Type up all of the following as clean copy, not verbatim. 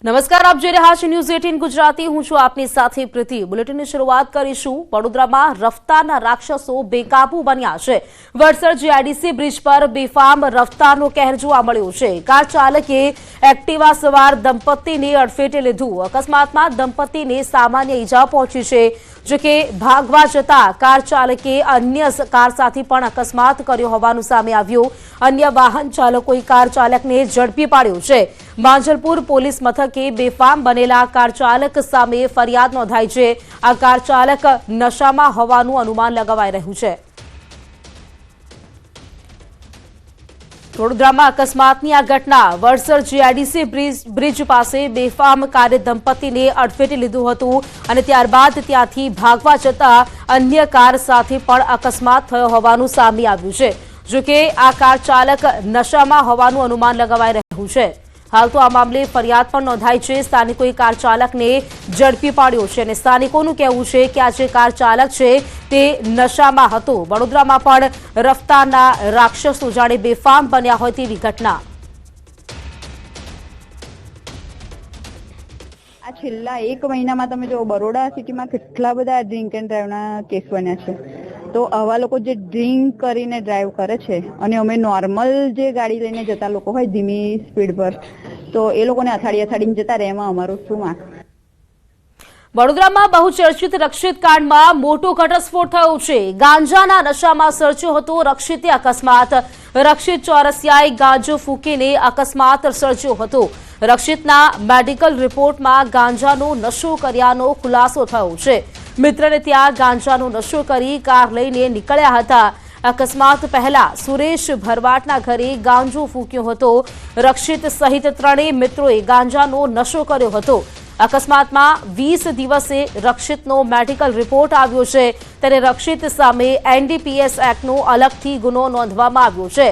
નમસ્કાર, આપ જોઈ રહ્યા છો ન્યૂઝ 18 ગુજરાતી. હું છું આપની સાથે પ્રીતિ. બુલેટિનની શરૂઆત કરીશું. વડોદરામાં રફતારના રાક્ષસો બેકાબુ બન્યા છે. વડસર જીઆઈડીસી બ્રિજ પર બેફામ રફતારનો કહેર જોવા મળ્યો છે. કાર ચાલકે એક્ટિવા સવાર દંપતીને અડફેટે લીધું. અકસ્માતમાં દંપતીને સામાન્ય ઈજા પહોંચી છે. જોકે ભાગવા જતા કાર ચાલકે અન્ય કાર સાથે પણ અકસ્માત કર્યો હોવાનું સામે આવ્યું. અન્ય વાહન ચાલકોએ કાર ચાલકને ઝડપી પાડ્યો છે. માંજલપુર પોલીસ મથકે બેફામ બનેલા કાર ચાલક સામે ફરિયાદ નોંધાઈ છે. આ કાર ચાલક નશામાં હોવાનું અનુમાન લગાવાઈ રહ્યું છે. વડોદરામાં અકસ્માતની આ ઘટના વડસર જીઆઈડીસી બ્રિજ પાસે બેફામ કારે દંપતીને અડફેટે લીધું હતું અને ત્યારબાદ ત્યાંથી ભાગવા જતા અન્ય કાર સાથે પણ અકસ્માત થયો હોવાનું સામે આવ્યું છે. જોકે આ કાર ચાલક નશામાં હોવાનું અનુમાન લગાવાઈ રહ્યું છે. હાલ તો આ મામલે ફરિયાદ પણ નોંધાઈ છે. સ્થાનિકોએ કાર ચાલકને ઝડપી પાડ્યો છે અને સ્થાનિકોનું કહેવું છે કે આ જે કાર ચાલક છે તે નશામાં હતો. વડોદરામાં પણ રફતારના રાક્ષસો જાણે બેફામ બન્યા હોય તેવી ઘટના. આ છેલ્લા એક મહિનામાં તમે જો બરોડા સિટીમાં કેટલા બધા ડ્રિંક એન્ડ ડ્રાઈવના કેસ બન્યા છે. તો આવા લોકો જે ડ્રિંક કરીને ડ્રાઈવ કરે છે અને અમે નોર્મલ જે ગાડી લઈને જતા લોકો હોય ધીમી સ્પીડ પર, તો એ લોકોને અથાડીને જતા રહે. એમાં અમારું શું વાંક? વડોદરામાં બહુચર્ચિત રક્ષિત કાંડમાં મોટો ઘટસ્ફોટ થયો છે. ગાંજાના નશામાં સર્જ્યો હતો રક્ષિતે અકસ્માત. રક્ષિત ચોરસિયાએ ગાંજો ફૂંકીને અકસ્માત સર્જ્યો હતો. રક્ષિતના મેડિકલ રિપોર્ટમાં ગાંજાનો નશો કર્યાનો ખુલાસો થયો છે. મિત્રને ત્યાં ગાંજાનો નશો કરી કાર લઈને નીકળ્યા હતા. અકસ્માત પહેલા સુરેશ ભરવાડના ઘરે ગાંજો ફૂંક્યો હતો. રક્ષિત સહિત ત્રણેય મિત્રોએ ગાંજાનો નશો કર્યો હતો. અકસ્માતમાં 20 દિવસે રક્ષિતનો મેડિકલ રિપોર્ટ આવ્યો છે. ત્યારે રક્ષિત સામે એનડીપીએસ એક્ટનો અલગથી ગુનો નોંધવામાં આવ્યો છે.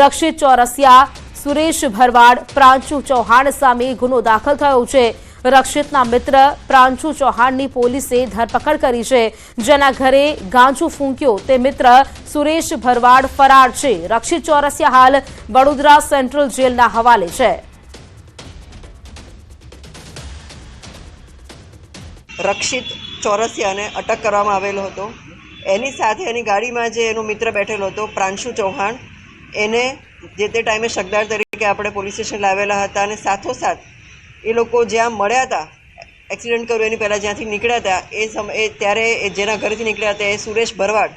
રક્ષિત ચોરસિયા, સુરેશ ભરવાડ, પ્રાંશુ ચૌહાણ સામે ગુનો દાખલ થયો છે. રક્ષિતના મિત્ર પ્રાંશુ ચૌહાણની પોલીસે ધરપકડ કરી છે. જેના ઘરે ગાંજો ફૂંક્યો તે મિત્ર સુરેશ ભરવાડ ફરાર છે. રક્ષિત ચોરસિયા હાલ વડોદરા સેન્ટ્રલ જેલના હવાલે છે. રક્ષિત ચોરસિયાને અટક કરવામાં આવેલો હતો. એની સાથે એની ગાડીમાં જે એનો મિત્ર બેઠેલો હતો પ્રાંશુ ચૌહાણ, એને જે તે ટાઈમે શકદાર તરીકે આપણે પોલીસ સ્ટેશન લાવેલા હતા અને સાથોસાથ એ લોકો જ્યાં મળ્યા હતા, એક્સિડન્ટ કર્યું એની પહેલાં જ્યાંથી નીકળ્યા હતા એ સમયે ત્યારે જેના ઘરેથી નીકળ્યા હતા એ સુરેશ ભરવાડ,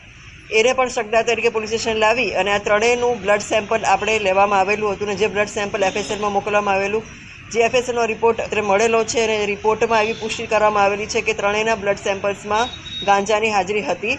એને પણ શકદાર તરીકે પોલીસ સ્ટેશન લાવી અને આ ત્રણેયનું બ્લડ સેમ્પલ આપણે લેવામાં આવેલું હતું. અને જે બ્લડ સેમ્પલ એફએસએલમાં મોકલવામાં આવેલું, જે એફએસએલનો રિપોર્ટ અત્યારે મળેલો છે અને રિપોર્ટમાં એવી પુષ્ટિ કરવામાં આવેલી છે કે ત્રણેયના બ્લડ સેમ્પલ્સમાં ગાંજાની હાજરી હતી.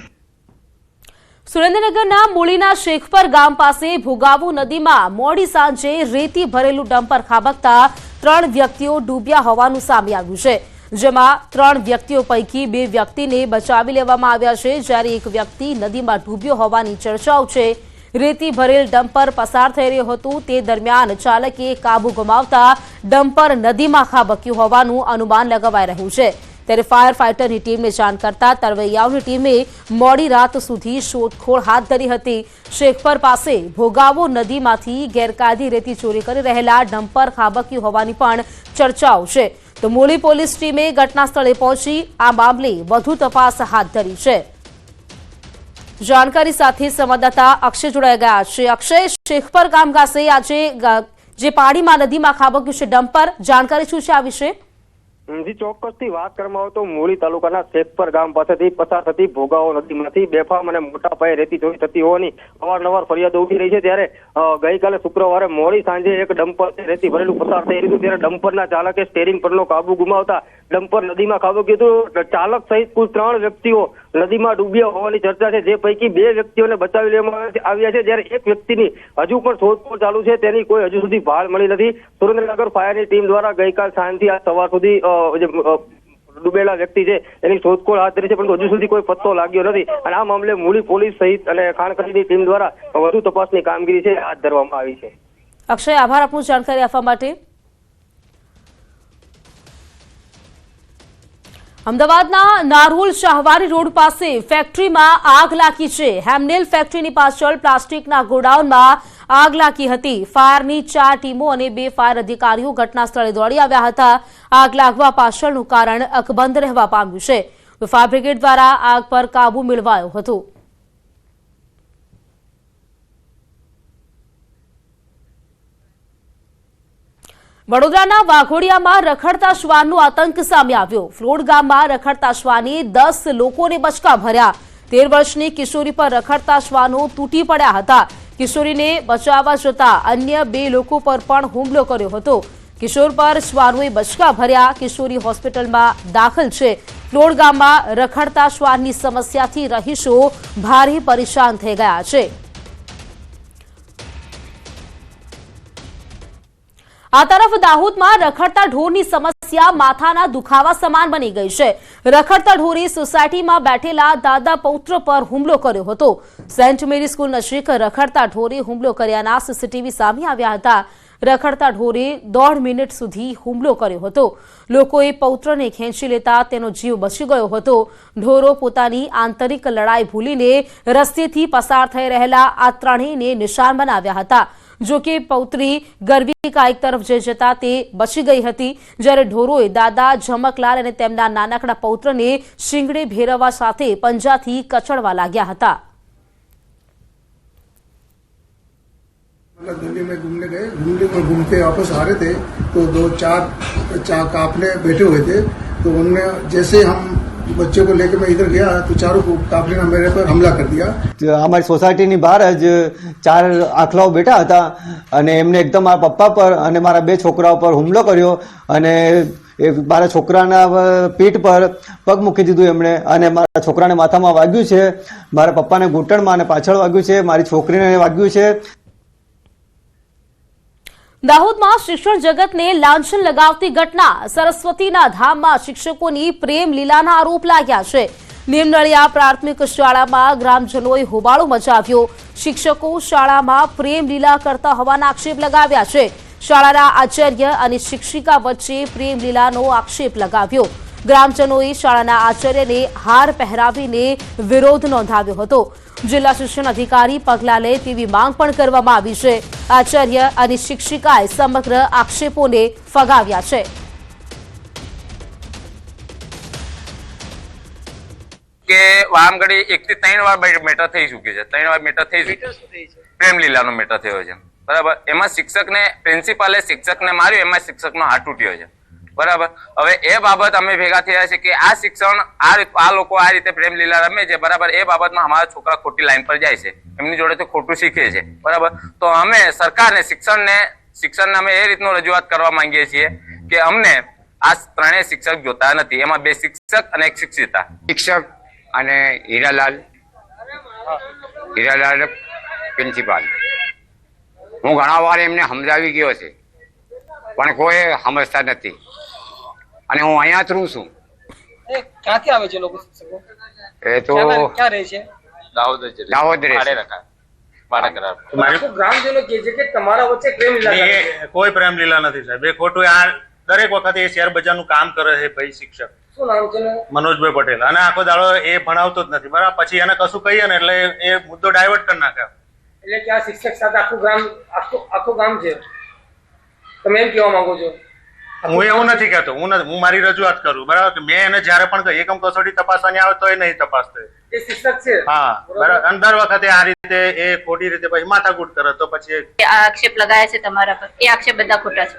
સુરેન્દ્રનગરના મૂળીના શેખપર ગામ પાસે ભોગાવો નદીમાં મોડી સાંજે રેતી ભરેલું ડમ્પર ખાબકતા 3 વ્યક્તિઓ ડૂબ્યા હોવાનું સામે આવ્યું છે. જેમાં 3 વ્યક્તિઓ પૈકી 2 વ્યક્તિને બચાવી લેવામાં આવ્યા છે, જ્યારે એક વ્યક્તિ નદીમાં ડૂબ્યો હોવાની ચર્ચાઓ છે. રેતી ભરેલ ડમ્પર પસાર થઈ રહ્યું હતું તે દરમિયાન ચાલકે કાબુ ગુમાવતા ડમ્પર નદીમાં ખાબક્યું હોવાનું અનુમાન લગાવાઈ રહ્યું છે. ત્યારે ફાયર ફાઇટરની ટીમને જાણ કરતા તરવૈયાઓની ટીમે મોડી રાત સુધી શોધખોળ હાથ ધરી હતી. શેખપર પાસે ભોગાવો નદીમાંથી ગેરકાયદે રેતી ચોરી કરી રહેલા ડમ્પર ખાબક્યું હોવાની પણ ચર્ચાઓ છે. તો મૂળી પોલીસ ટીમે ઘટના સ્થળે પહોંચી આ મામલે વધુ તપાસ હાથ ધરી છે. જાણકારી સાથે સંવાદદાતા અક્ષય જોડાઈ ગયા છે. અક્ષય, શેખપર ગામ પાસે આજે જે પાણીમાં નદીમાં ખાબક્યું છે ડમ્પર, જાણકારી શું છે આ વિશે? જી, ચોક્કસથી વાત કરવામાં આવે તો મૂળી તાલુકાના શેખપર ગામ પાસેથી પસાર થતી ભોગાવો નદીમાંથી બેફામ અને મોટા પાયે રેતી ચોરી થતી હોવાની અવારનવાર ફરિયાદો ઉઠી રહી છે. ત્યારે ગઈકાલે શુક્રવારે મોડી સાંજે એક ડમ્પર રેતી ભરેલું પસાર થઈ રહ્યું હતું. ત્યારે ડમ્પરના ચાલકે સ્ટેરિંગ પરનો કાબુ ગુમાવતા ડમ્પર નદીમાં ખાબક્યું હતું. ચાલક સહિત કુલ 3 વ્યક્તિઓ નદીમાં ડૂબ્યા હોવાની ચર્ચા છે, જે પૈકી 2 વ્યક્તિઓને બચાવી લેવામાં આવ્યા છે. જ્યારે એક વ્યક્તિની હજુ પણ શોધખોળ ચાલુ છે, તેની કોઈ હજુ સુધી ભાળ મળી નથી. સુરેન્દ્રનગર ફાયરની ટીમ દ્વારા ગઈકાલ સાંજથી આજ સવાર સુધી ડૂબેલા વ્યક્તિ છે એની શોધખોળ હાથ ધરી છે, પરંતુ હજુ સુધી કોઈ પત્તો લાગ્યો નથી. અને આ મામલે મૂળી પોલીસ સહિત અને ખાણખનીની ટીમ દ્વારા વધુ તપાસની કામગીરી છે હાથ ધરવામાં આવી છે. અક્ષય, આભાર આપનું જાણકારી આપવા માટે. અમદાવાદના નારોલ શાહવારી રોડ પાસે ફેક્ટરીમાં આગ લાગી છે. હેમનેલ ફેક્ટરીની પાછળ પ્લાસ્ટિકના ગોડાઉનમાં આગ લાગી હતી। ફાયરની 4 ટીમો અને 2 ફાયર અધિકારીઓ ઘટના સ્થળે દોડી આવ્યા હતા। આગ લાગવા પાછળનું કારણ અકબંધ રહેવા પામ્યું છે। ફાયર બ્રિગેડ દ્વારા આગ પર કાબુ મેળવાયો હતો। વડોદરાના વાઘોડિયામાં રખડતા શ્વાનનો આતંક સામે આવ્યો। ફ્લોડ ગામમાં રખડતા શ્વાને 10 લોકોને બચકા ભર્યા। 13 વર્ષની કિશોરી પર રખડતા શ્વાનો તૂટી પડ્યા હતા। કિશોરીને બચાવવા જતા અન્ય 2 લોકો પર પણ હુમલો કર્યો હતો। કિશોર પર શ્વાનોએ બચકા ભર્યા। કિશોરી હોસ્પિટલમાં દાખલ છે। ફ્લોડ ગામમાં રખડતા શ્વાનની સમસ્યાથી રહીશો ભારે પરેશાન થઈ ગયા છે। આ તરફ દાહોદમાં રખડતા ઢોરની સમસ્યા માથાના દુખાવા સમાન બની ગઈ છે। રખડતા ઢોરે સોસાયટીમાં બેઠેલા દાદા પૌત્ર પર હુમલો કર્યો હતો। સેન્ટ મેરી સ્કૂલ નજીક રખડતા ઢોરે હુમલો કર્યાના સીસીટીવી સામે આવ્યા હતા। રખડતા ઢોરે 1.5 મિનિટ સુધી હુમલો કર્યો હતો। લોકોએ પૌત્રને ખેંચી લેતા તેનો જીવ બચી ગયો હતો। ઢોરો પોતાની આંતરિક લડાઈ ભૂલીને રસ્તેથી પસાર થઈ રહેલા આ ત્રણેયને નિશાન બનાવ્યા હતા। જો કે પૌત્રી ગરવી કાઈક તરફ જઈ જતા તે બચી ગઈ હતી, જ્યારે ઢોરોએ દાદા ઝમકલાલ અને તેમના નાનકડા પૌત્રને શિંગડે ભેરવવા સાથે પંજાથી કચડવા લાગ્યા હતા। दिल्ली में घूमने गए, घूमते वापस आ रहे थे तो 2-4 काफले बैठे हुए थे। तो उनने जैसे हम बच्चे को लेकर मैं इधर गया तो चारों काफले ने मेरे पर हमला कर दिया। અમારી સોસાયટીની બહાર જ 4 આખલાઓ બેઠા હતા અને એમને એકદમ મારા પપ્પા પર અને મારા 2 છોકરાઓ પર હુમલો કર્યો અને મારા છોકરાના પીઠ પર પગ મૂકી દીધું એમણે અને મારા છોકરાને માથામાં વાગ્યું છે, મારા પપ્પાને ઘૂંટણમાં અને પાછળ વાગ્યું છે, મારી છોકરીને વાગ્યું છે। દાહોદમાં શિક્ષણ જગતને લાંછન લગાવતી ઘટના। સરસ્વતીના ધામમાં શિક્ષકોની પ્રેમ લીલાના આરોપ લાગ્યા છે। નિમનળિયા પ્રાથમિક શાળામાં ગ્રામજનોએ હોબાળો મચાવ્યો। શિક્ષકો શાળામાં પ્રેમ લીલા કરતા હોવાના આક્ષેપ લગાવ્યા છે। શાળાના આચાર્ય અને શિક્ષિકા વચ્ચે પ્રેમ લીલાનો આક્ષેપ લગાવ્યો। ગ્રામજનોએ શાળાના આચાર્યને હાર પહેરાવીને વિરોધ નોંધાવ્યો હતો। જિલ્લા શિક્ષણ અધિકારી પગલાં લે તેવી માંગ પણ કરવામાં આવી છે। આચાર્ય અને શિક્ષિકાએ સમગ્ર આક્ષેપોને ફગાવ્યા છે। કે વામગડી 1 થી 3 વાર મેટર થઈ ચૂકી છે। 3 વાર મેટર થઈ ચૂકી છે। પ્રેમ લીલાનો મેટર થયો છે, બરાબર। એમાં શિક્ષકને પ્રિન્સિપાલે શિક્ષકને માર્યો, એમાં શિક્ષકનો હાથ તૂટ્યો છે, બરાબર। હવે એ બાબત અમે ભેગા થયા છે કે આ શિક્ષણ આ લોકો આ રીતે પ્રેમ લીલા રમે છે, બરાબર। એ બાબતમાં અમારા છોકરા ખોટી લાઈન પર જાય છે, એમની જોડે તો ખોટું શીખે છે, બરાબર। તો અમે સરકારને શિક્ષણને અમે એ રીતનું રજૂઆત કરવા માંગીએ છીએ કે અમને આ ત્રણેય શિક્ષક જોતા નથી। એમાં 2 શિક્ષક અને 1 શિક્ષિકા। શિક્ષક અને હીરાલાલ પ્રિન્સિપાલ, હું ઘણા વાર એમને સમજાવી ગયો છે પણ કોઈ સમજતા નથી અને હું અહીંયા જ રહું છું। ક્યાંથી આવે છે લોકો શિક્ષકો? એ તો ક્યાં રહે છે? દાહોદ રહે છે। ગ્રામજનો કહે છે કે તમારા વચ્ચે પ્રેમ લીલા કોઈ પ્રેમ લીલા નથી સાહેબ। એ ખોટું આ દરેક વખતે એ શેર બજારનું કામ કરે છે ભાઈ શિક્ષક। શું નામ છે? મનોજભાઈ પટેલ। અને આખો દાડો એ ભણાવતો જ નથી, બરાબર। પછી એને કશું કહીએ ને એટલે એ મુદ્દો ડાયવર્ટ કરી નાખે। એટલે કે આ શિક્ષક સાથે આખું ગામ છે, તમે એમ કહેવા માંગો છો? હું એવું નથી કહેતો, હું મારી રજૂઆત કરું, બરાબર। કે મેં એને જયારે પણ એકમ કસોટી તપાસવાની આવે તો એ નહીં તપાસતો। એ શિક્ષક છે, હા, બરાબર। અને દર વખતે આ રીતે એ ખોટી રીતે પછી માથાકૂટ કરે તો પછી આક્ષેપ લગાયા છે તમારા પર, એ આક્ષેપ બધા ખોટા છે,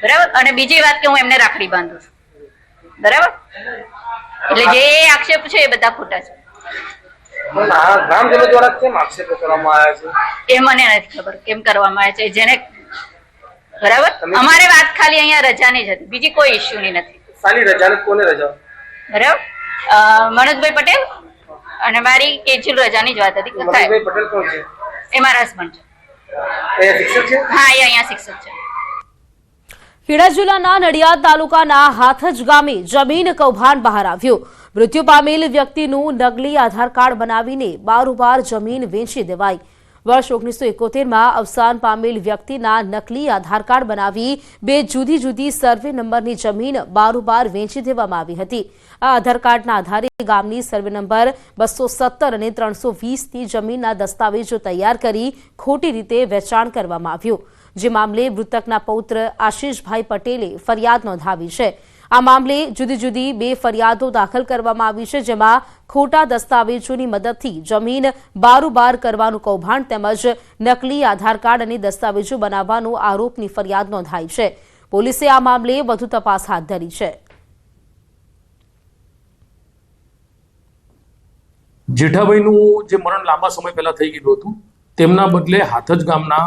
બરાબર। અને બીજી વાત કે હું એમને રાખડી બાંધું છું, બરાબર। એટલે જે આક્ષેપ છે એ બધા ખોટા છે। ગ્રામજનો દ્વારા કેમ આક્ષેપો કરવામાં આવ્યા છે એ મને નથી ખબર કેમ કરવામાં આવ્યા છે, જેને બરાબર। અમારે વાત ખાલી અહીંયા રજાની જ હતી, બીજી કોઈ ઇસ્યુ ની નથી। સાલી રજા કોને રજા? બરાબર, મનોજભાઈ પટેલ અને મારી કેજ્યુઅલ રજાની જ વાત હતી। મનોજભાઈ પટેલ કોણ છે? એ મારા હસબન્ડ છે। એ શિક્ષક છે? હા, એ અહીંયા શિક્ષક છે। ખેડા જિલ્લાના નડિયાદ તાલુકાના હાથજ ગામે જમીન કૌભાંડ બહાર આવ્યું। મૃત્યુ પામેલ વ્યક્તિનું નકલી આધાર કાર્ડ બનાવીને બારોબાર જમીન વેચી દેવાઈ। વર્ષ 1971માં અવસાન પામેલ વ્યક્તિના નકલી આધાર કાર્ડ બનાવી 2 જુદી જુદી સર્વે નંબરની જમીન બારોબાર વેચી દેવામાં આવી હતી. આ આધાર કાર્ડના આધારે ગામની સર્વે નંબર 217 અને 320ની જમીનના દસ્તાવેજો તૈયાર કરી ખોટી રીતે વેચાણ કરવામાં આવ્યું, જે મામલે મૃતકના પૌત્ર આશીષભાઈ પટેલે ફરિયાદ નોંધાવી છે. આ મામલે જુદી જુદી 2 ફરિયાદો દાખલ કરવામાં આવી છે, જેમાં ખોટા દસ્તાવેજોની મદદથી જમીન બારોબાર કરવાનું કૌભાંડ તેમજ નકલી આધાર કાર્ડ અને દસ્તાવેજો બનાવવાનો આરોપની ફરિયાદ નોંધાઈ છે. પોલીસે આ મામલે વધુ તપાસ હાથ ધરી છે. જેઠાભાઈનું જે મરણ લાંબા સમય પહેલા થઈ ગયું હતું, તેમના બદલે હાથજ ગામના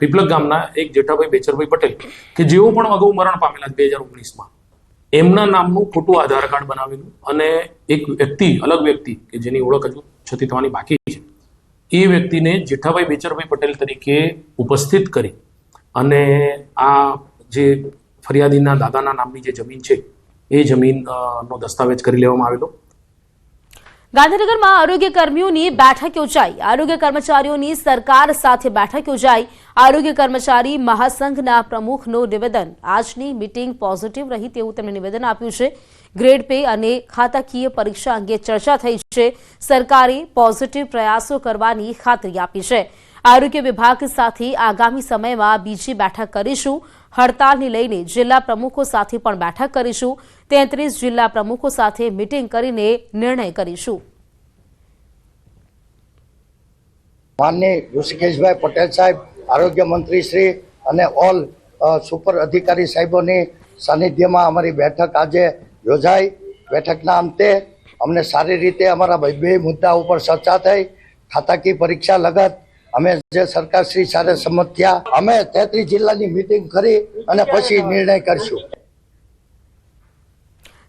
પીપલક ગામના એક જેઠાભાઈ બેચરભાઈ પટેલ કે જેઓ પણ અગાઉ મરણ પામેલા 2019માં, એમના નામનું ખોટું આધાર કાર્ડ બનાવેલું અને એક વ્યક્તિ, અલગ વ્યક્તિ કે જેની ઓળખ હજુ છતી થવાની બાકી છે, એ વ્યક્તિને જેઠાભાઈ બેચરભાઈ પટેલ તરીકે ઉપસ્થિત કરી અને આ જે ફરિયાદીના દાદાના નામની જે જમીન છે એ જમીનનો દસ્તાવેજ કરી લેવામાં આવેલો. ગાંધીનગરમાં આરોગ્ય કર્મીઓની બેઠક યોજાઈ. આરોગ્ય કર્મચારીઓની સરકાર સાથે બેઠક યોજાઈ. આરોગ્ય કર્મચારી મહાસંઘના પ્રમુખનું નિવેદન. આજની મીટિંગ પોઝિટિવ રહી તેવું તેમણે નિવેદન આપ્યું છે. ગ્રેડ પે અને ખાતાકીય પરીક્ષા અંગે ચર્ચા થઈ છે. સરકારે પોઝિટિવ પ્રયાસો કરવાની ખાતરી આપી છે. આરોગ્ય વિભાગ સાથે આગામી સમયમાં બીજી બેઠક કરીશું. હડતાલને લઈને જિલ્લા પ્રમુખો સાથે પણ બેઠક કરીશું. 33 જિલ્લા પ્રમુખો સાથે મીટિંગ કરીને નિર્ણય કરીશું. માનનીય ઋષિકેશભાઈ પટેલ સાહેબ, આરોગ્ય મંત્રી શ્રી અને ઓલ સુપર અધિકારી સાહેબોની સાનિધ્યમાં અમારી બેઠક આજે યોજાઈ. બેઠકના અંતે અમને સારી રીતે અમારા બે મુદ્દા ઉપર ચર્ચા થઈ. ખાતાકીય પરીક્ષા લગત અમે જે સરકારશ્રી સાથે સંમત થયા. અમે 33 જિલ્લાની મીટિંગ કરી અને પછી નિર્ણય કરશું.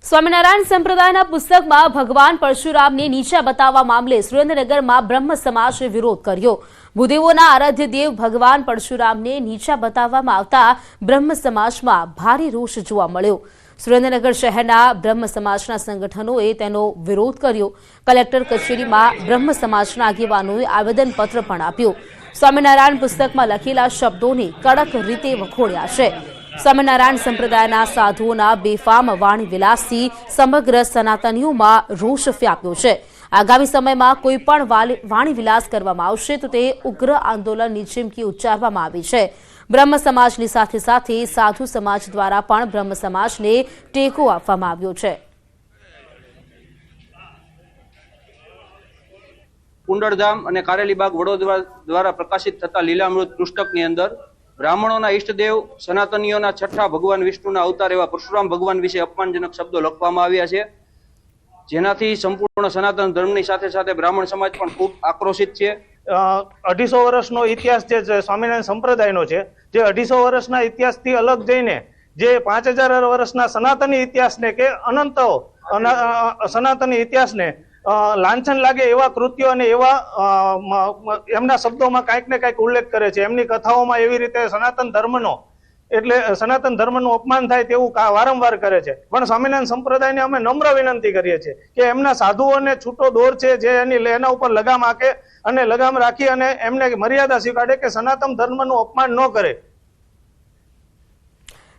સ્વામિનારાયણ સંપ્રદાયના પુસ્તકમાં ભગવાન પરશુરામને નીચા બતાવવા મામલે સુરેન્દ્રનગરમાં બ્રહ્મ સમાજે વિરોધ કર્યો. ભૂદેવોના આરાધ્ય દેવ ભગવાન પરશુરામને નીચા બતાવવામાં આવતા બ્રહ્મ સમાજમાં ભારે રોષ જોવા મળ્યો. સુરેન્દ્રનગર શહેરના બ્રહ્મ સમાજના સંગઠનોએ તેનો વિરોધ કર્યો. કલેક્ટર કચેરીમાં બ્રહ્મ સમાજના આગેવાનોએ આવેદનપત્ર પણ આપ્યું. સ્વામિનારાયણ પુસ્તકમાં લખેલા શબ્દોને કડક રીતે વખોડ્યા છે. સ્વામિનારાયણ સંપ્રદાયના સાધુઓના બેફામ વાણી વિલાસથી સમગ્ર સનાતનીઓમાં રોષ વ્યાપ્યો છે. આગામી સમયમાં કોઈ પણ વાણી વિલાસ કરવામાં આવશે તો તે ઉગ્ર આંદોલનની ચીમકી ઉચ્ચારવામાં આવી છે. બ્રહ્મ સમાજની સાથે સાથે સાધુ સમાજ દ્વારા પણ બ્રહ્મ સમાજને ટેકો આપવામાં આવ્યો છે. કુંડળધામ અને કારેલીબાગ વડોદરા દ્વારા પ્રકાશિત થતા લીલામૃત પુસ્તકની અંદર બ્રાહ્મણોના ઈષ્ટદેવ સનાતનીઓના છઠ્ઠા ભગવાન વિષ્ણુના અવતાર એવા પરશુરામ ભગવાન વિશે અપમાનજનક શબ્દો લખવામાં આવ્યા છે, જેનાથી સંપૂર્ણ સનાતન ધર્મની સાથે સાથે બ્રાહ્મણ સમાજ પણ ખૂબ આક્રોશિત છે. 250 વર્ષનો ઇતિહાસ જે સ્વામિનારાયણ સંપ્રદાયનો છે, જે 250 વર્ષના ઇતિહાસથી અલગ જઈને જે 5000 વર્ષના સનાતની ઇતિહાસને કે અનંત સનાતની ઇતિહાસને લાંછન લાગે એવા કૃત્યો અને એવા એમના શબ્દોમાં કાંઈક ને કાંઈક ઉલ્લેખ કરે છે. એમની કથાઓમાં એવી રીતે સનાતન ધર્મનું અપમાન થાય તેવું વારંવાર કરે છે. પણ સ્વામિનારાયણ સંપ્રદાયને અમે નમ્ર વિનંતી કરીએ છીએ કે એમના સાધુઓને છૂટો દોર છે જે એના ઉપર લગામ હાકે અને લગામ રાખી અને એમને મર્યાદા શીખવાડે કે સનાતન ધર્મનું અપમાન ન કરે.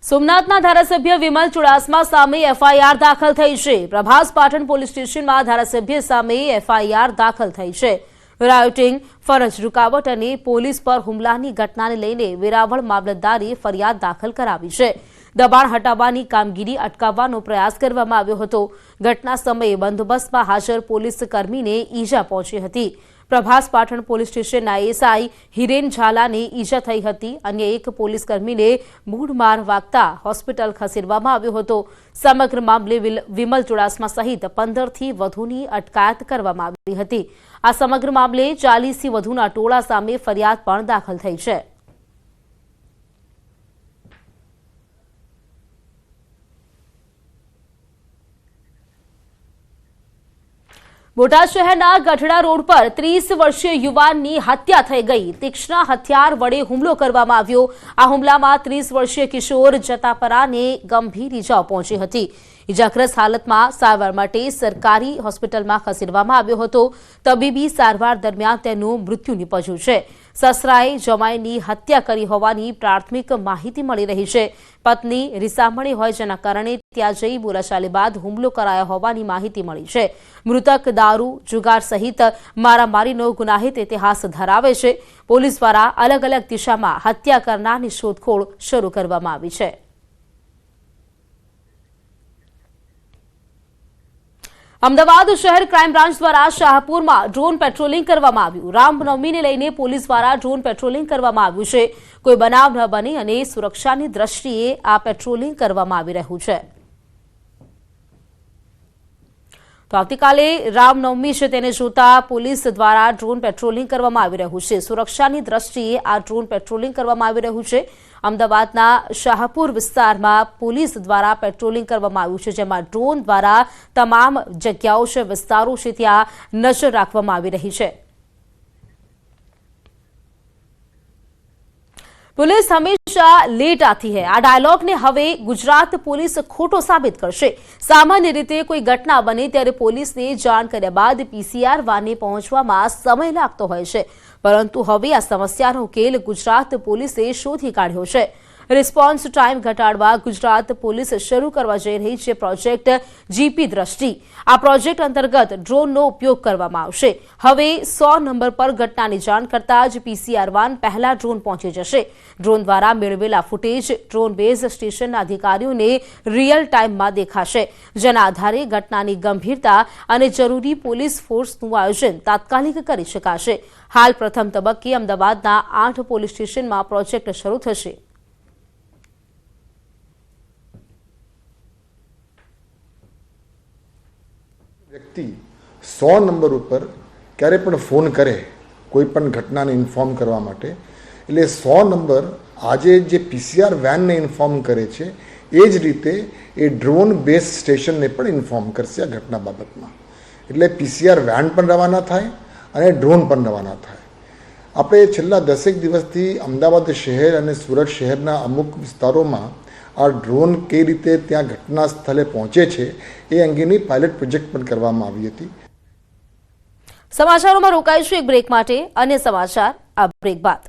સોમનાથના ધારાસભ્ય વિમલ ચુડાસમા સામે એફઆઈઆર દાખલ થઈ છે. પ્રભાસ પાટણ પોલીસ સ્ટેશનમાં ધારાસભ્ય સામે એફઆઈઆર દાખલ થઈ છે. રાયોટિંગ, ફરજ રૂકાવટ અને પોલીસ પર હુમલાની ઘટનાને લઈને વેરાવળ મામલતદારે ફરિયાદ દાખલ કરાવી છે. દબાણ હટાવવાની કામગીરી અટકાવવાનો પ્રયાસ કરવામાં આવ્યો હતો. ઘટના સમયે બંદોબસ્તમાં હાજર પોલીસ કર્મીને ઈજા પહોંચી હતી. પ્રભાસ પાટણ પોલીસ સ્ટેશનના એસઆઈ હિરેન ઝાલાને ઈજા થઈ હતી. અન્ય એક પોલીસ કર્મીને મૂઢ માર વાગતા હોસ્પિટલ ખસેડવામાં આવ્યો હતો. સમગ્ર મામલે વિમલ ચુડાસમા સહિત 15થી વધુની અટકાયત કરવામાં આવી હતી. આ સમગ્ર મામલે 40થી વધુના ટોળા સામે ફરિયાદ પણ દાખલ થઈ છે. બોટાદ શહેરના ગઢડા રોડ પર 30 વર્ષીય યુવાનની હત્યા થઈ ગઈ. તીક્ષ્ણ હથિયાર વડે હુમલો કરવામાં આવ્યો. આ હુમલામાં 30 વર્ષીય કિશોર જતાપરાને ગંભીર ઈજાઓ પહોંચી હતી. ઇજાગ્રસ્ત હાલતમાં સારવાર માટે સરકારી હોસ્પિટલમાં ખસેડવામાં આવ્યો હતો. તબીબી સારવાર દરમિયાન તેનું મૃત્યુ નીપજ્યું છે. સસરાએ જમાઈની હત્યા કરી હોવાની પ્રાથમિક માહિતી મળી રહી છે. પત્ની રીસામણી હોય જેના કારણે ત્યાં જઈ બોલાચાલી બાદ હુમલો કરાયો હોવાની માહિતી મળી છે. મૃતક દારૂ, જુગાર સહિત મારામારીનો ગુનાહિત ઇતિહાસ ધરાવે છે. પોલીસ દ્વારા અલગ અલગ દિશામાં હત્યા કરનારની શોધખોળ શરૂ કરવામાં આવી છે. અમદાવાદ શહેર ક્રાઇમ બ્રાન્ચ દ્વારા શાહપુરમાં ડ્રોન પેટ્રોલિંગ કરવામાં આવ્યું. રામનવમીને લઈને પોલીસ દ્વારા ડ્રોન પેટ્રોલિંગ કરવામાં આવ્યું છે. કોઈ બનાવ ન બને અને સુરક્ષાની દ્રષ્ટિએ આ પેટ્રોલિંગ કરવામાં આવી રહ્યું છે. તો આવતીકાલે રામનવમી છે તેને જોતા પોલીસ દ્વારા ડ્રોન પેટ્રોલિંગ કરવામાં આવી રહ્યું છે. સુરક્ષાની દ્રષ્ટિએ આ ડ્રોન પેટ્રોલિંગ કરવામાં આવી રહ્યું છે. અમદાવાદના શાહપુર વિસ્તારમાં પોલીસ દ્વારા પેટ્રોલિંગ કરવામાં આવ્યું છે, જેમાં ડ્રોન દ્વારા તમામ જગ્યાઓ છે, વિસ્તારો છે ત્યાં નજર રાખવામાં આવી રહી છે. पुलिस हमेशा लेट आती है આ ડાયલોગને હવે ગુજરાત પોલીસ ખોટો સાબિત કરશે. સામાન્ય રીતે કોઈ ઘટના બને ત્યારે પોલીસને જાણ કર્યા બાદ પીસીઆર વાનને પહોંચવામાં સમય લાગતો હોય છે, પરંતુ હવે આ સમસ્યાનો ઉકેલ ગુજરાત પોલીસે શોધી કાઢ્યો છે. રિસ્પોન્સ ટાઈમ ઘટાડવા ગુજરાત પોલીસ શરૂ કરવા જઈ રહી છે પ્રોજેક્ટ જીપી દ્રષ્ટિ. આ પ્રોજેક્ટ અંતર્ગત ડ્રોનનો ઉપયોગ કરવામાં આવશે. હવે 100 નંબર પર ઘટનાની જાણ કરતા જ પીસીઆર વાન પહેલા ડ્રોન પહોંચી જશે. ડ્રોન દ્વારા મેળવેલા ફૂટેજ ડ્રોન બેઝ સ્ટેશનના અધિકારીઓને રિયલ ટાઈમમાં દેખાશે, જેના આધારે ઘટનાની ગંભીરતા અને જરૂરી પોલીસ ફોર્સનું આયોજન તાત્કાલિક કરી શકાશે. હાલ પ્રથમ તબક્કે અમદાવાદના 8 પોલીસ સ્ટેશનમાં પ્રોજેક્ટ શરૂ થશે. વ્યક્તિ 100 નંબર ઉપર ક્યારે પણ ફોન કરે કોઈ પણ ઘટનાને ઇન્ફોર્મ કરવા માટે, એટલે 100 નંબર આજે જે પીસીઆર વેનને ઇન્ફોર્મ કરે છે એ જ રીતે એ ડ્રોન બેઝ સ્ટેશનને પણ ઇન્ફોર્મ કરશે આ ઘટના બાબતમાં. એટલે પીસીઆર વેન પણ રવાના થાય અને ડ્રોન પણ રવાના થાય. આપણે છેલ્લા 10 દિવસથી અમદાવાદ શહેર અને સુરત શહેરના અમુક વિસ્તારોમાં આ ડ્રોન કઈ રીતે ત્યાં ઘટના સ્થળે પહોંચે છે એ અંગેની પાયલટ પ્રોજેક્ટ પણ કરવામાં આવી હતી. સમાચારોમાં રોકાઈશું એક બ્રેક માટે. અન્ય સમાચાર આ બ્રેક બાદ.